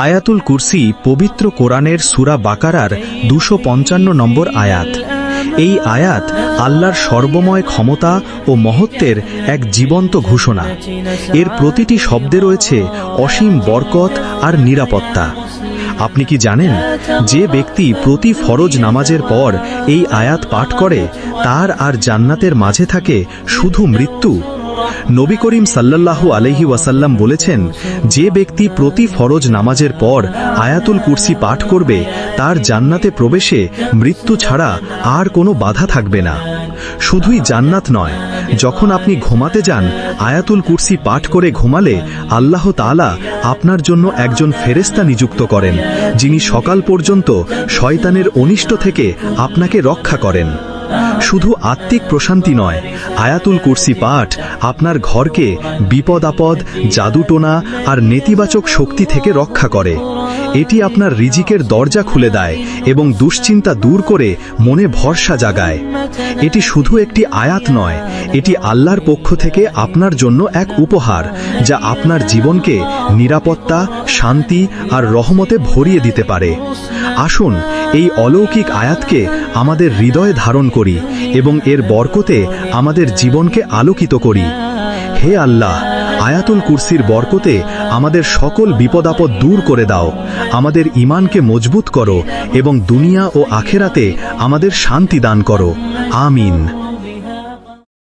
আয়াতুল কুরসি পবিত্র কোরআনের সূরা বাকারার 255 নম্বর আয়াত। এই আয়াত আল্লাহর সর্বময় ক্ষমতা ও মহত্বের এক জীবন্ত ঘোষণা। এর প্রতিটি শব্দে রয়েছে অসীম বরকত আর নিরাপত্তা। আপনি কি জানেন, যে ব্যক্তি প্রতি ফরজ নামাজের পর এই আয়াত পাঠ করে তার আর জান্নাতের মাঝে থাকে শুধু মৃত্যু? নবী করিম সাল্লাল্লাহু আলাইহি ওয়াসাল্লাম বলেছেন, যে ব্যক্তি প্রতি ফরজ নামাজের পর আয়াতুল কুরসি পাঠ করবে তার জান্নাতে প্রবেশে মৃত্যু ছাড়া আর কোনো বাধা থাকবে না। শুধুই জান্নাত নয়, যখন আপনি ঘুমাতে যান আয়াতুল কুরসি পাঠ করে ঘুমালে আল্লাহ তাআলা আপনার জন্য একজন ফেরেশতা নিযুক্ত করেন, যিনি সকাল পর্যন্ত শয়তানের অনিষ্ট থেকে আপনাকে রক্ষা করেন। শুধু আত্মিক প্রশান্তি নয়, আয়াতুল কুরসি পাঠ আপনার ঘরকে বিপদ আপদ, জাদুটোনা আর নেতিবাচক শক্তি থেকে রক্ষা করে। এটি আপনার রিজিকের দরজা খুলে দেয় এবং দুশ্চিন্তা দূর করে মনে ভরসা জাগায়। এটি শুধু একটি আয়াত নয়, এটি আল্লাহর পক্ষ থেকে আপনার জন্য এক উপহার, যা আপনার জীবনকে নিরাপত্তা, শান্তি আর রহমতে ভরিয়ে দিতে পারে। আসুন এই অলৌকিক আয়াতকে আমাদের হৃদয়ে ধারণ করি এবং এর বরকতে আমাদের জীবনকে আলোকিত করি। হে আল্লাহ, আয়াতুল কুরসির বরকতে আমাদের সকল বিপদাপদ দূর করে দাও, আমাদের ঈমানকে মজবুত করো এবং দুনিয়া ও আখেরাতে আমাদের শান্তি দান করো। আমিন।